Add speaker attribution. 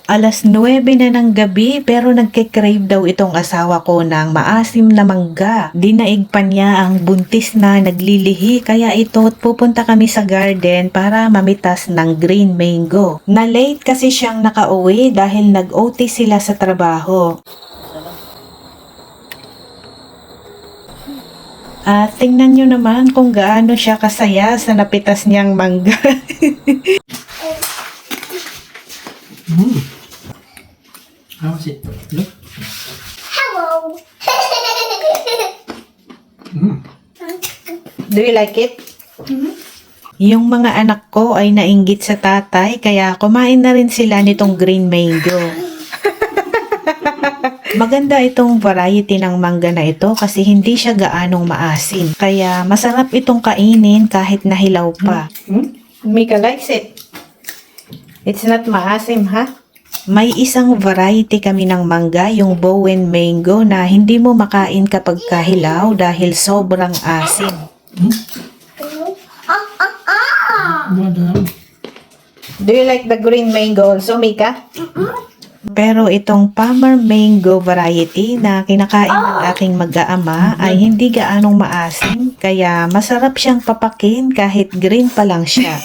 Speaker 1: 9:09 na ng gabi pero nagke-crave daw itong asawa ko ng maasim na mangga. Dinaig pa niya ang buntis na naglilihi kaya ito pupunta kami sa garden para mamitas ng green mango. Na late kasi siyang nakauwi dahil nag-OT sila sa trabaho. At tingnan nyo naman kung gaano siya kasaya sa napitas niyang mangga.
Speaker 2: How was it? Look.
Speaker 3: Hello.
Speaker 1: Do you like it? Yung mga anak ko ay nainggit sa tatay kaya kumain na rin sila nitong green mango. Maganda itong variety ng mangga na ito kasi hindi siya gaanong maasim. Kaya masarap itong kainin kahit nahilaw pa. Mika likes it. It's not maasim, ha? May isang variety kami ng mangga, yung Bowen mango na hindi mo makain kapag kahilaw dahil sobrang asim. Do you like the green mango also, Mika? Pero itong Palmer mango variety na kinakain ng aking mag-aama ay hindi gaanong maasim, kaya masarap siyang papakin kahit green pa lang siya.